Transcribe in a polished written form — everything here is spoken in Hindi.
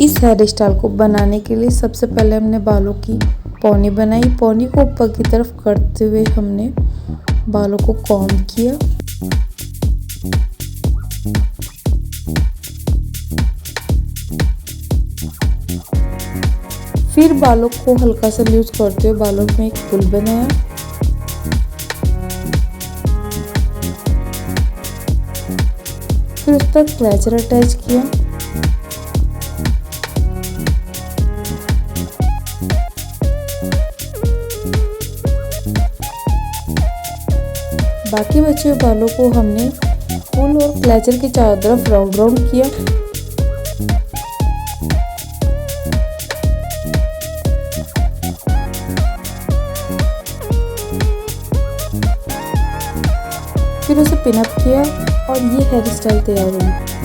इस हेयर स्टाइल को बनाने के लिए सबसे पहले हमने बालों की पौनी बनाई। पौनी को ऊपर की तरफ करते हुए हमने बालों को कॉम्ब किया। फिर बालों को हल्का सा लूज करते हुए बालों में एक फूल बनाया। फिर उस पर क्लेचर अटैच किया। बाकी बचे हुए बालों को हमने फूल और क्लेचर के चारों तरफ राउंड राउंड किया। फिर उसे पिन अप किया और ये हेयर स्टाइल तैयार हुई।